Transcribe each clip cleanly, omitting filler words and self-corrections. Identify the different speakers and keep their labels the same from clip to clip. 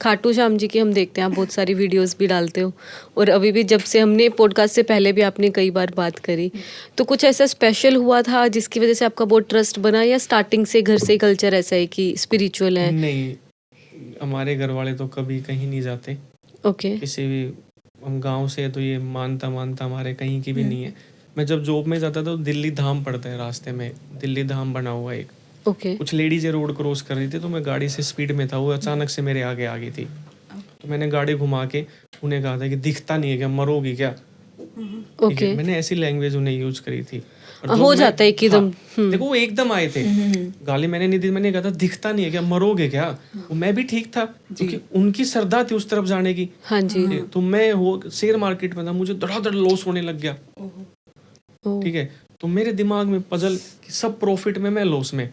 Speaker 1: खाटू श्याम जी की हम देखते हैं, आप बहुत सारी वीडियोस भी डालते हो, और अभी भी जब से हमने पॉडकास्ट से पहले भी आपने कई बार बात करी, तो कुछ ऐसा स्पेशल हुआ था जिसकी वजह से आपका बहुत ट्रस्ट बना, या स्टार्टिंग से घर से कल्चर ऐसा है कि स्पिरिचुअल है?
Speaker 2: नहीं, हमारे घर वाले तो कभी कहीं नहीं जाते।
Speaker 1: ओके।
Speaker 2: किसी भी, हम गांव से है तो ये मानता हमारे कहीं की भी नहीं है। मैं जब जॉब में जाता था तो दिल्ली धाम पड़ता है रास्ते में, दिल्ली धाम बना हुआ है एक।
Speaker 1: ओके।
Speaker 2: कुछ लेडीज रोड क्रॉस कर रही थी तो मैं गाड़ी से स्पीड में था, वो अचानक से मेरे आगे आ गई थी। तो मैंने गाड़ी घुमा के उन्हें कहा था कि दिखता नहीं है क्या, मरोगी क्या? ठीक है,
Speaker 1: ओके।
Speaker 2: मैंने ऐसी लैंग्वेज उन्हें यूज करी थी। और जो
Speaker 1: हो
Speaker 2: मैं,
Speaker 1: जाता है एकदम।
Speaker 2: हाँ, देखो वो एकदम आए थे, गाली मैंने नहीं दी, मैंने कहा था दिखता नहीं है क्या, मरोगे क्या? वो मैं भी ठीक था क्योंकि उनकी श्रद्धा थी उस तरफ जाने की।
Speaker 1: हाँ जी।
Speaker 2: तो मैं वो शेयर मार्केट में था, मुझे धड़ाधड़ लॉस होने लग गया।
Speaker 1: ओ,
Speaker 2: ठीक है, तो मेरे दिमाग में पजल कि सब प्रॉफिट में, मैं लॉस में।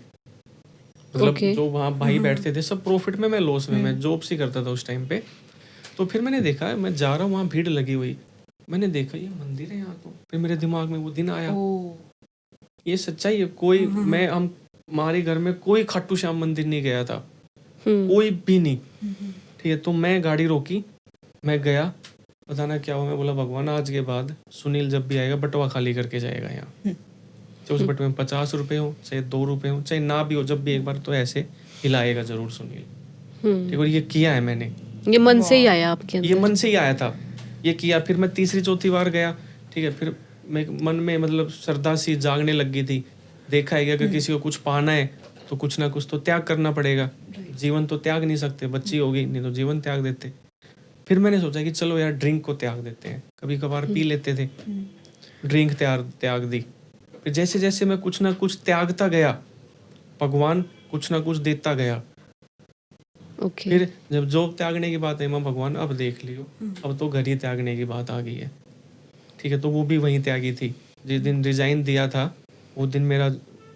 Speaker 2: मतलब
Speaker 1: ओके।
Speaker 2: जो वहाँ भाई बैठते थे सब प्रॉफिट में, मैं लॉस में। मैं जॉब सी करता था उस टाइम पे। तो फिर मैंने देखा, मैं जा रहा हूँ वहाँ भीड़ लगी हुई, मैंने देखा ये मंदिर है यहाँ। तो फिर मेरे दिमाग में वो दिन आया, ये सच्चाई है। कोई मैं हम हमारे घर में कोई खाटू श्याम मंदिर नहीं गया था, कोई भी नहीं। ठीक है, तो मैं गाड़ी रोकी, मैं गया, पता ना क्या हुआ, मैं बोला भगवान आज के बाद सुनील जब भी आएगा बटवा खाली करके जाएगा यहाँ। चाहे उस बटवे में 50 रुपए हो, चाहे 2 रुपए हो, चाहे ना भी हो, जब भी एक बार तो ऐसे हिलाएगा जरूर सुनील। ठीक है, और ये किया है मैंने।
Speaker 1: ये मन से ही आया आपके
Speaker 2: ये
Speaker 1: अंदर?
Speaker 2: मन से ही आया था, ये किया। फिर मैं तीसरी चौथी बार गया। ठीक है, फिर मैं मन में मतलब श्रद्धा सी जागने लग गई थी। देखा है कि अगर किसी को कुछ पाना है तो कुछ ना कुछ तो त्याग करना पड़ेगा। जीवन तो त्याग नहीं सकते, बच्ची होगी नहीं तो जीवन त्याग देते। फिर मैंने सोचा कि चलो यार ड्रिंक को त्याग देते हैं, कभी कभार पी लेते थे। ड्रिंक त्याग दी। फिर जैसे जैसे मैं कुछ ना कुछ त्यागता गया, भगवान कुछ ना कुछ देता गया।
Speaker 1: ओके।
Speaker 2: फिर जब जॉब त्यागने की बात है, मैं भगवान अब देख लियो, अब तो घर ही त्यागने की बात आ गई है। ठीक है, तो वो भी वहीं त्यागी थी। जिस दिन रिजाइन दिया था वो दिन मेरा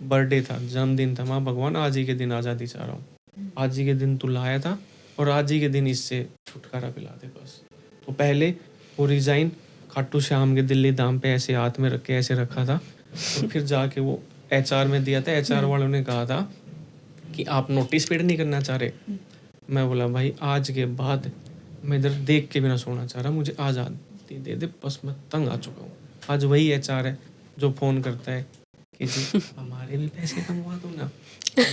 Speaker 2: बर्थडे था, जन्मदिन था। माँ भगवान आज ही के दिन आज़ादी चाह रहा हूँ, आज ही के दिन तू लाया था और आज ही के दिन इससे छुटकारा पिला दे बस। तो पहले वो रिजाइन खाटू श्याम के दिल्ली धाम पे ऐसे हाथ में रख के ऐसे रखा था। तो फिर जाके वो HR में दिया था। HR वालों ने कहा था कि आप नोटिस पीरियड नहीं करना चाह रहे। मैं बोला भाई आज के बाद मैं इधर देख के भी ना सोना चाह रहा, मुझे आज़ादी दे दे बस, मैं तंग आ चुका हूँ। आज वही HR है जो फ़ोन करता है कि जी हमारे भी पैसे कमवा दो ना।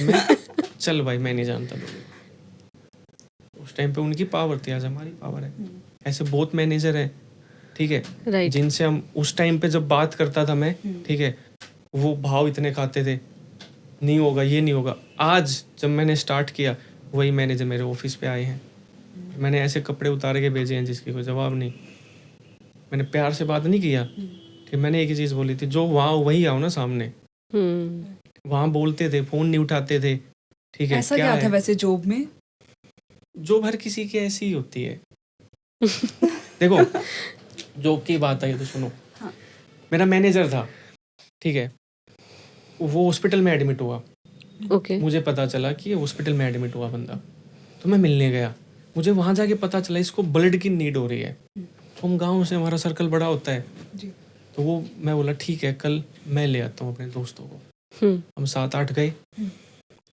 Speaker 2: मैं चल भाई मैं नहीं जानता लोग। उस टाइम पे उनकी पावर थी, आज हमारी पावर है। ऐसे बहुत मैनेजर हैं, ठीक है,
Speaker 1: राइट।
Speaker 2: जिनसे हम उस टाइम पे जब बात करता था मैं, ठीक है, वो भाव इतने खाते थे, नहीं होगा ये नहीं होगा। आज जब मैंने स्टार्ट किया, वही मैनेजर मेरे ऑफिस पे आए हैं। मैंने ऐसे कपड़े उतार के भेजे हैं जिसकी कोई जवाब नहीं। मैंने प्यार से बात नहीं किया कि मैंने एक ही चीज़ बोली थी, जो वहाँ वही आओ ना सामने। वहाँ बोलते थे, फ़ोन नहीं उठाते थे। ठीक है,
Speaker 3: ऐसा क्या था वैसे जॉब में?
Speaker 2: जॉब हर किसी की ऐसी ही होती है। देखो जॉब की बात आई तो सुनो।
Speaker 3: हाँ।
Speaker 2: मेरा मैनेजर था, ठीक है, वो हॉस्पिटल में एडमिट हुआ।
Speaker 1: ओके।
Speaker 2: मुझे पता चला कि ये हॉस्पिटल में एडमिट हुआ बंदा, तो मैं मिलने गया। मुझे वहाँ जाके पता चला इसको ब्लड की नीड हो रही है। तो हम गाँव से, हमारा सर्कल बड़ा होता है
Speaker 3: जी।
Speaker 2: तो वो मैं बोला ठीक है कल मैं ले आता हूँ अपने दोस्तों को। हम 7-8 गए,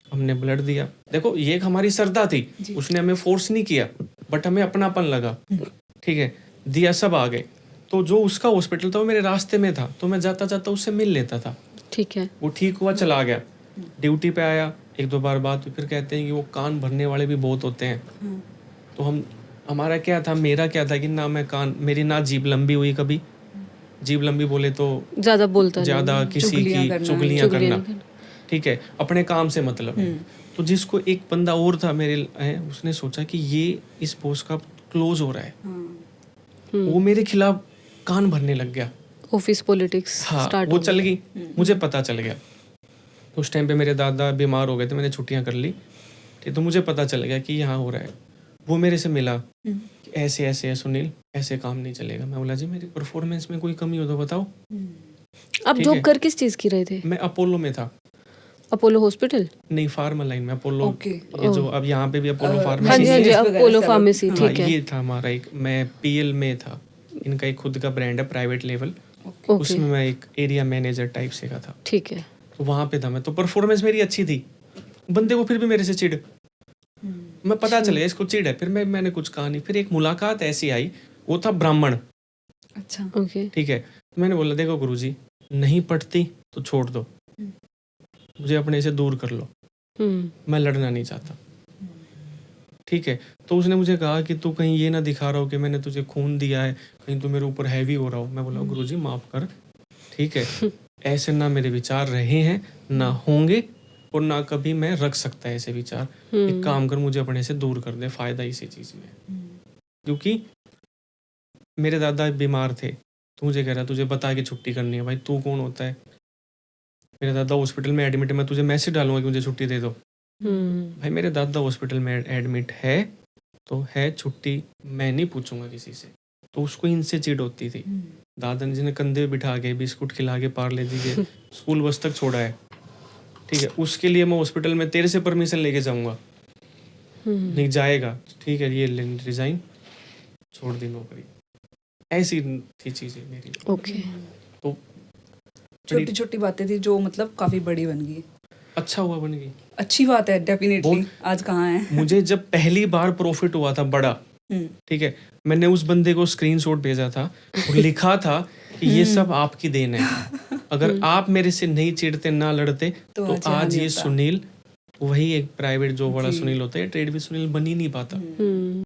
Speaker 2: हमने ब्लड दिया। देखो ये एक हमारी श्रद्धा थी, उसने हमें फोर्स नहीं किया, बट हमें अपनापन लगा। ठीक है, दिया, सब आ गए। तो जो उसका हॉस्पिटल था वो मेरे रास्ते में था, तो मैं जाता जाता उससे मिल लेता था।
Speaker 1: ठीक है।
Speaker 2: वो ठीक हुआ, चला गया, ड्यूटी पे आया, 1-2 बार बात हुई। फिर कहते हैं कि वो कान भरने वाले भी बहुत होते हैं। तो हमारा क्या था, मेरा क्या था कि ना मैं कान, मेरी ना जीभ लंबी हुई कभी। जीभ लंबी बोले तो
Speaker 1: ज्यादा बोलता
Speaker 2: ज़्यादा किसी की चुगलियाँ करना, ठीक है, अपने काम से मतलब। तो जिसको एक बंदा और था मेरे है, उसने सोचा कि ये इस बॉस का क्लोज हो रहा है, वो मेरे खिलाफ कान भरने लग गया।
Speaker 1: ऑफिस पॉलिटिक्स
Speaker 2: हाँ,
Speaker 1: स्टार्ट
Speaker 2: वो
Speaker 1: हो
Speaker 2: चल
Speaker 1: गया।
Speaker 2: गई, मुझे पता चल गया। उस टाइम पे मेरे दादा बीमार हो गए थे, मैंने छुट्टियां कर ली थी, तो मुझे पता चल गया कि यहाँ हो रहा है। वो मेरे से मिला कि ऐसे ऐसे है सुनील, ऐसे काम नहीं चलेगा। मैं बोला जी मेरी परफॉर्मेंस में कोई कमी हो तो बताओ।
Speaker 1: आप
Speaker 2: ठीक
Speaker 1: जॉब
Speaker 2: है।
Speaker 1: कर किस चीज की रहे थे?
Speaker 2: मैं अपोलो में था।
Speaker 1: Apollo hospital?
Speaker 2: नहीं, फार्मा लाइन में अपोलो।
Speaker 3: ओके।
Speaker 2: ये जो अब यहाँ पे भी अपोलो
Speaker 1: हाँ
Speaker 2: फार्मेसी
Speaker 1: जी, हाँ जी, अपोलो फार्मेसी,
Speaker 2: हाँ,
Speaker 1: ठीक है।
Speaker 2: ये था हमारा एक, मैं PL में था। इनका एक खुद का ब्रांड है प्राइवेट लेवल,
Speaker 1: ओके।
Speaker 2: उसमें मैं एक एरिया मैनेजर टाइप से का था।
Speaker 1: ठीक है।
Speaker 2: तो वहाँ पे था मैं, तो परफॉर्मेंस मेरी अच्छी थी। बंदे को फिर भी मेरे से चिढ़, मैं पता चल गया इसको चिढ़ है। फिर मैंने कुछ कहा नहीं। फिर एक मुलाकात ऐसी आई, वो था ब्राह्मण,
Speaker 3: अच्छा।
Speaker 1: ओके।
Speaker 2: ठीक है। तो मैंने बोला देखो गुरुजी, नहीं पढ़ती तो छोड़ दो, मुझे अपने से दूर कर लो, मैं लड़ना नहीं चाहता, ठीक है। तो उसने मुझे कहा कि तू कहीं ये ना दिखा रहा हो कि मैंने तुझे खून दिया है, कहीं तू मेरे ऊपर हैवी हो रहा हो। मैं बोला गुरुजी माफ कर, ठीक है, ऐसे ना मेरे विचार रहे हैं, ना होंगे, और ना कभी मैं रख सकता है ऐसे विचार। एक काम कर, मुझे अपने से दूर कर दे, फायदा इसी चीज में है। क्योंकि मेरे दादा बीमार थे, तो मुझे कह रहा तुझे बता के छुट्टी करनी है। भाई तू कौन होता है? मेरे दादा हॉस्पिटल में एडमिट है, मैं तुझे मैसेज डालूंगा कि मुझे छुट्टी दे दो। भाई मेरे दादा हॉस्पिटल में एडमिट है तो है, छुट्टी मैं नहीं पूछूंगा किसी से। तो उसको इनसे चिढ़ होती थी। दादा जी ने कंधे पे बिठा के बिस्कुट खिला के पार्ले जी के स्कूल बस तक छोड़ा है, ठीक है। उसके लिए मैं हॉस्पिटल में तेरे से परमिशन लेके जाऊंगा, नहीं जाएगा, ठीक है, ये रिजाइन, छोड़ दी नौकरी। ऐसी थी चीजें मेरी।
Speaker 1: ओके।
Speaker 2: तो
Speaker 3: छोटी छोटी बातें थी जो मतलब काफी बड़ी बन गई।
Speaker 2: अच्छा हुआ बन गई,
Speaker 3: अच्छी बात है डेफिनेटली।
Speaker 2: बहुत-
Speaker 3: आज कहाँ है?
Speaker 2: मुझे जब पहली बार प्रॉफिट हुआ था बड़ा, ठीक है, मैंने उस बंदे को स्क्रीनशॉट भेजा था और लिखा था कि ये सब आपकी देन है, अगर आप मेरे से नहीं चिढ़ते, ना लड़ते, तो आज ये सुनील, वही एक प्राइवेट जॉब वाला
Speaker 3: जी।
Speaker 2: सुनील होता है, ट्रेड भी सुनील बन ही नहीं पाता।